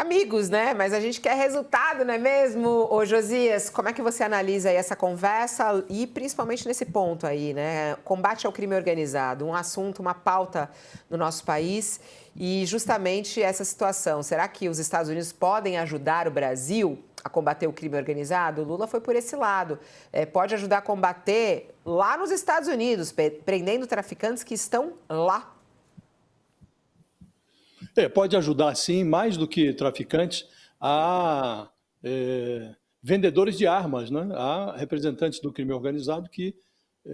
amigos, né? Mas a gente quer resultado, não é mesmo? Ô, Josias, como é que você analisa aí essa conversa e principalmente nesse ponto aí, né? Combate ao crime organizado, um assunto, uma pauta no nosso país e justamente essa situação. Será que os Estados Unidos podem ajudar o Brasil a combater o crime organizado? O Lula foi por esse lado. Pode ajudar a combater lá nos Estados Unidos, prendendo traficantes que estão lá. Pode ajudar, sim, mais do que traficantes, a vendedores de armas, né? A representantes do crime organizado que,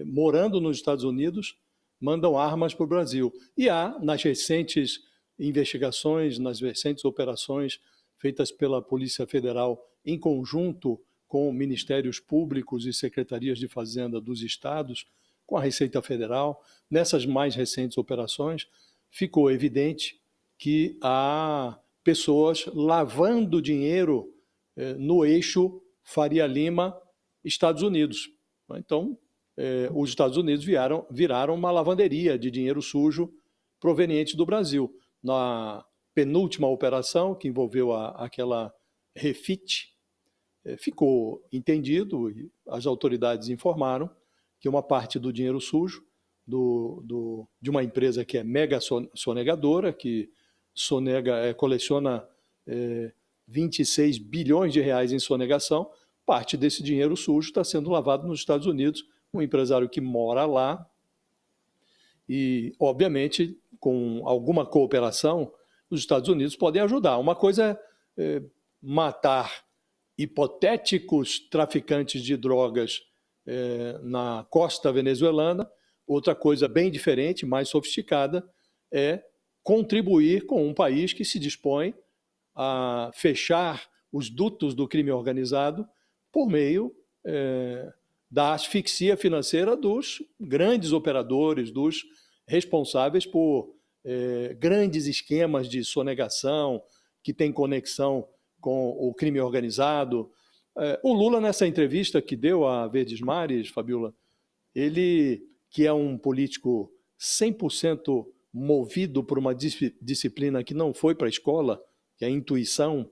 morando nos Estados Unidos, mandam armas para o Brasil. E há, nas recentes investigações, nas recentes operações feitas pela Polícia Federal em conjunto com ministérios públicos e secretarias de Fazenda dos estados, com a Receita Federal, nessas mais recentes operações, ficou evidente que há pessoas lavando dinheiro no eixo Faria Lima, Estados Unidos. Então, os Estados Unidos viraram uma lavanderia de dinheiro sujo proveniente do Brasil. Na penúltima operação, que envolveu aquela refit, ficou entendido, e as autoridades informaram, que uma parte do dinheiro sujo de uma empresa que é mega sonegadora, que coleciona 26 bilhões de reais em sonegação, parte desse dinheiro sujo está sendo lavado nos Estados Unidos, um empresário que mora lá e, obviamente, com alguma cooperação, os Estados Unidos podem ajudar. Uma coisa é matar hipotéticos traficantes de drogas na costa venezuelana, outra coisa bem diferente, mais sofisticada, é contribuir com um país que se dispõe a fechar os dutos do crime organizado por meio da asfixia financeira dos grandes operadores, dos responsáveis por grandes esquemas de sonegação que têm conexão com o crime organizado. O Lula, nessa entrevista que deu à Verdes Mares, Fabiola, ele, que é um político 100% movido por uma disciplina que não foi para a escola, que é a intuição,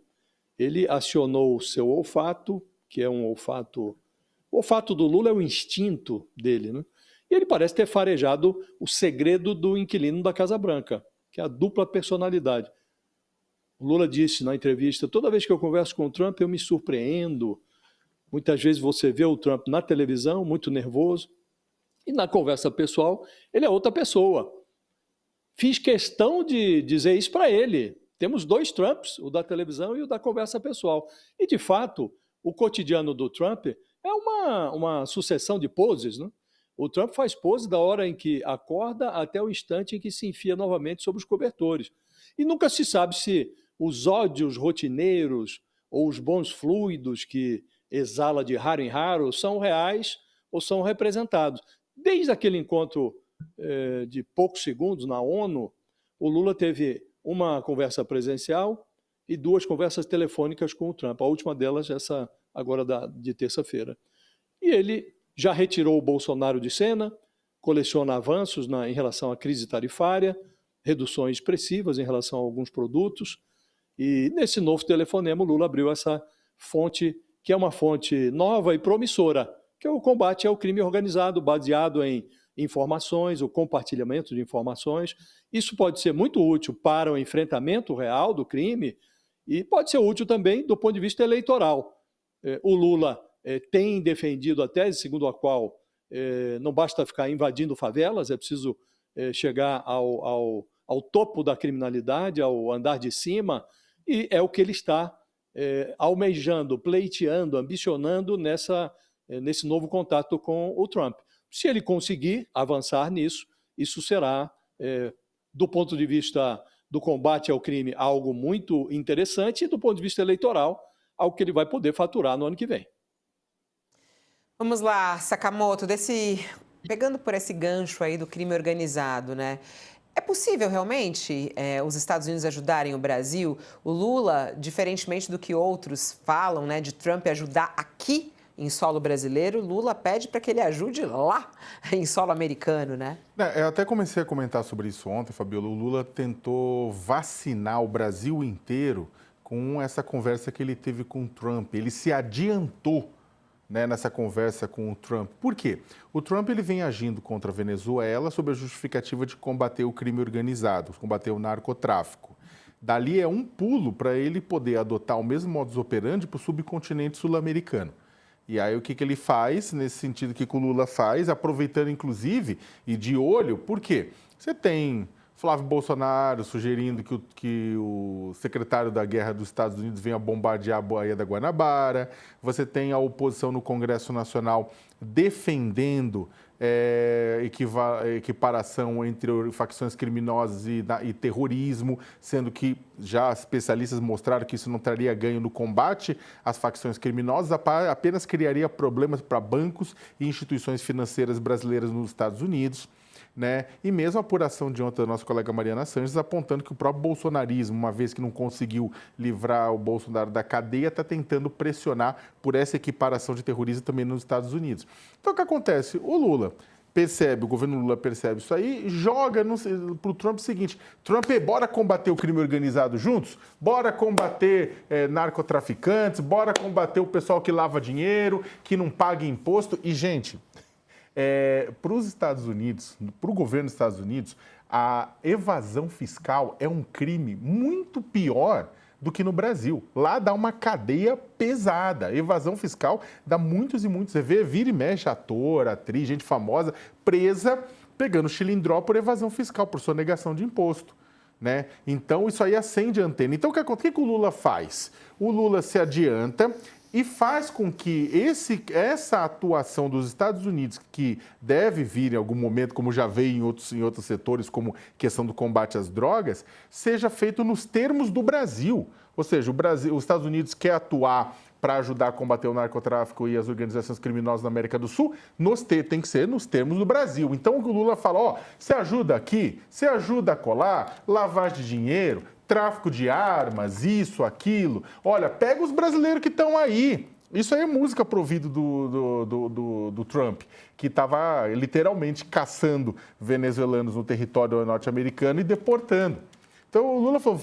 ele acionou o seu olfato, que é um olfato... O olfato do Lula é o instinto dele, né? E ele parece ter farejado o segredo do inquilino da Casa Branca, que é a dupla personalidade. O Lula disse na entrevista, toda vez que eu converso com o Trump, eu me surpreendo. Muitas vezes você vê o Trump na televisão, muito nervoso, e na conversa pessoal, ele é outra pessoa. Fiz questão de dizer isso para ele. Temos dois Trumps, o da televisão e o da conversa pessoal. E, de fato, o cotidiano do Trump é uma sucessão de poses, né? O Trump faz pose da hora em que acorda até o instante em que se enfia novamente sob os cobertores. E nunca se sabe se os ódios rotineiros ou os bons fluidos que exala de raro em raro são reais ou são representados. Desde aquele encontro de poucos segundos na ONU, o Lula teve uma conversa presencial e duas conversas telefônicas com o Trump. A última delas, essa agora de terça-feira. E ele já retirou o Bolsonaro de cena, coleciona avanços em relação à crise tarifária, reduções expressivas em relação a alguns produtos. E nesse novo telefonema, o Lula abriu essa fonte, que é uma fonte nova e promissora, que é o combate ao crime organizado, baseado em informações, o compartilhamento de informações. Isso pode ser muito útil para o enfrentamento real do crime e pode ser útil também do ponto de vista eleitoral. O Lula tem defendido a tese segundo a qual não basta ficar invadindo favelas, é preciso chegar ao topo da criminalidade, ao andar de cima, e é o que ele está almejando, pleiteando, ambicionando nesse novo contato com o Trump. Se ele conseguir avançar nisso, isso será, do ponto de vista do combate ao crime, algo muito interessante, e do ponto de vista eleitoral, algo que ele vai poder faturar no ano que vem. Vamos lá, Sakamoto, pegando por esse gancho aí do crime organizado, né? É possível realmente os Estados Unidos ajudarem o Brasil? O Lula, diferentemente do que outros falam, né, de Trump ajudar aqui em solo brasileiro, Lula pede para que ele ajude lá em solo americano, né? Eu até comecei a comentar sobre isso ontem, Fabiola. O Lula tentou vacinar o Brasil inteiro com essa conversa que ele teve com o Trump. Ele se adiantou, né, nessa conversa com o Trump. Por quê? O Trump ele vem agindo contra a Venezuela sob a justificativa de combater o crime organizado, combater o narcotráfico. Dali é um pulo para ele poder adotar o mesmo modus operandi para o subcontinente sul-americano. E aí o que ele faz, nesse sentido que o Lula faz, aproveitando inclusive e de olho, por quê? Você tem Flávio Bolsonaro sugerindo que o secretário da Guerra dos Estados Unidos venha bombardear a Baía da Guanabara, você tem a oposição no Congresso Nacional defendendo equiparação entre facções criminosas e terrorismo, sendo que já especialistas mostraram que isso não traria ganho no combate às facções criminosas, apenas criaria problemas para bancos e instituições financeiras brasileiras nos Estados Unidos. Né? E mesmo a apuração de ontem da nossa colega Mariana Sanches apontando que o próprio bolsonarismo, uma vez que não conseguiu livrar o Bolsonaro da cadeia, está tentando pressionar por essa equiparação de terrorismo também nos Estados Unidos. Então o que acontece? O Lula percebe, o governo Lula percebe isso aí, joga para o Trump o seguinte: Trump, bora combater o crime organizado juntos? Bora combater narcotraficantes? Bora combater o pessoal que lava dinheiro, que não paga imposto? E, gente, para os Estados Unidos, para o governo dos Estados Unidos, a evasão fiscal é um crime muito pior do que no Brasil. Lá dá uma cadeia pesada. A evasão fiscal dá muitos e muitos. Você vê, vira e mexe, ator, atriz, gente famosa, presa, pegando chilindró por evasão fiscal, por sonegação de imposto. Né? Então, isso aí acende a antena. Então, o que o Lula faz? O Lula se adianta e faz com que essa atuação dos Estados Unidos, que deve vir em algum momento, como já veio em outros setores, como questão do combate às drogas, seja feito nos termos do Brasil. Ou seja, os Estados Unidos quer atuar para ajudar a combater o narcotráfico e as organizações criminosas na América do Sul, tem que ser nos termos do Brasil. Então, o Lula fala, você ajuda aqui, você ajuda a colar, lavagem de dinheiro, tráfico de armas, isso, aquilo. Olha, pega os brasileiros que estão aí. Isso aí é música pro ouvido do Trump, que estava literalmente caçando venezuelanos no território norte-americano e deportando. Então o Lula falou,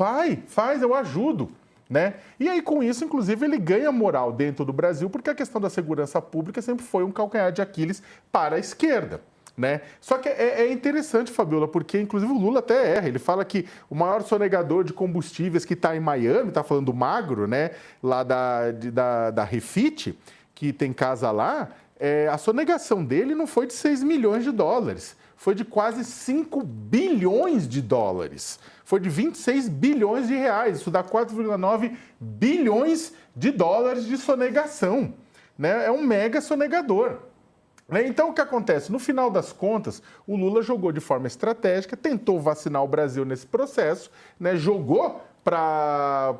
faz, eu ajudo. Né? E aí, com isso, inclusive, ele ganha moral dentro do Brasil, porque a questão da segurança pública sempre foi um calcanhar de Aquiles para a esquerda. Né? Só que é interessante, Fabiola, porque inclusive o Lula até erra. Ele fala que o maior sonegador de combustíveis que está em Miami, está falando do Magro, né? Lá da Refit, que tem casa lá, a sonegação dele não foi de 6 milhões de dólares, foi de quase 5 bilhões de dólares. Foi de 26 bilhões de reais, isso dá 4,9 bilhões de dólares de sonegação. Né? É um mega sonegador. Então, o que acontece? No final das contas, o Lula jogou de forma estratégica, tentou vacinar o Brasil nesse processo, né? Jogou para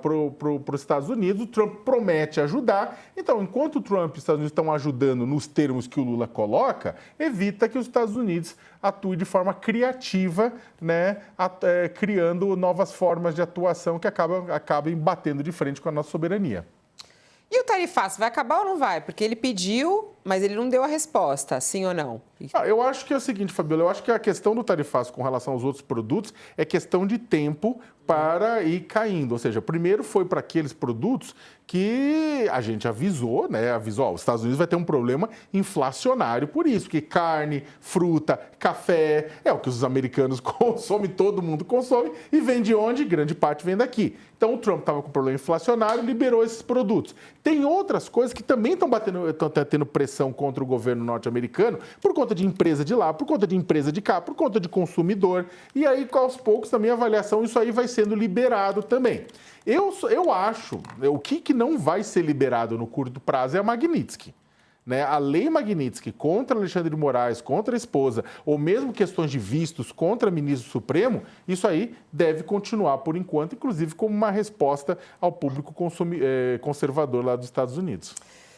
os Estados Unidos, o Trump promete ajudar. Então, enquanto o Trump e os Estados Unidos estão ajudando nos termos que o Lula coloca, evita que os Estados Unidos atuem de forma criativa, né? Criando novas formas de atuação que acabem batendo de frente com a nossa soberania. E o tarifaço vai acabar ou não vai? Porque ele pediu, mas ele não deu a resposta, sim ou não? Eu acho que é o seguinte, Fabiola, eu acho que a questão do tarifaço com relação aos outros produtos é questão de tempo para ir caindo. Ou seja, primeiro foi para aqueles produtos que a gente avisou, né? Avisou, os Estados Unidos vai ter um problema inflacionário por isso, que carne, fruta, café, é o que os americanos consomem, todo mundo consome, e vem de onde? Grande parte vem daqui. Então o Trump estava com problema inflacionário, liberou esses produtos. Tem outras coisas que também estão tendo pressão contra o governo norte-americano por conta de empresa de lá, por conta de empresa de cá, por conta de consumidor. E aí, aos poucos, também a avaliação, isso aí vai sendo liberado também. Eu acho, o que não vai ser liberado no curto prazo é a Magnitsky. Né? A lei Magnitsky contra Alexandre de Moraes, contra a esposa, ou mesmo questões de vistos contra o ministro Supremo, isso aí deve continuar por enquanto, inclusive como uma resposta ao público conservador lá dos Estados Unidos.